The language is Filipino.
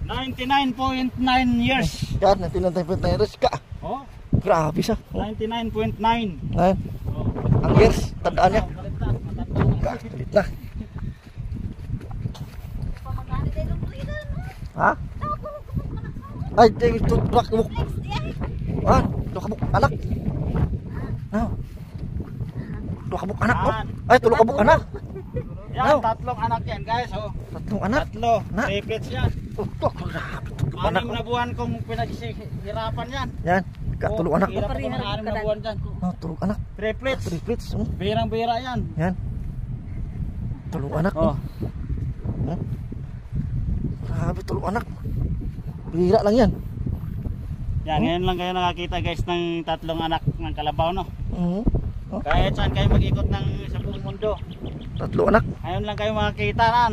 99.9 years. Yan, 99.9 years ka. Oh, Grabe siya. 99.9. Ayan. Oh. Ang years, tandaan niya. Kalit na. Ha? Ay, tulak kabuk. Ah, tulak kabuk anak. No. Tulak kabuk anak. Oh. Ay, tulak kabuk anak. Yan, tatlong anak yan guys. Oh. Tatlong anak. Tatlo. Triplets yan. Oh, tatlong anak. 6 na buwan kong pinaghirapan yan. Yan, katulong anak. Hirap ako ng 6 na buwan dyan. Oh, tulong anak. Triplets. Triplets. Birang-bira yan. Yan. Tulong anak. Oh. Grabe, tulong anak. Bira lang yan. Yan, ngayon lang kayo nakakita guys ng tatlong anak ng kalabaw, no? Oh. Kahit saan kayo mag-ikot sa buong mundo. Tatlong anak. Ngayon lang kayo makakita nan.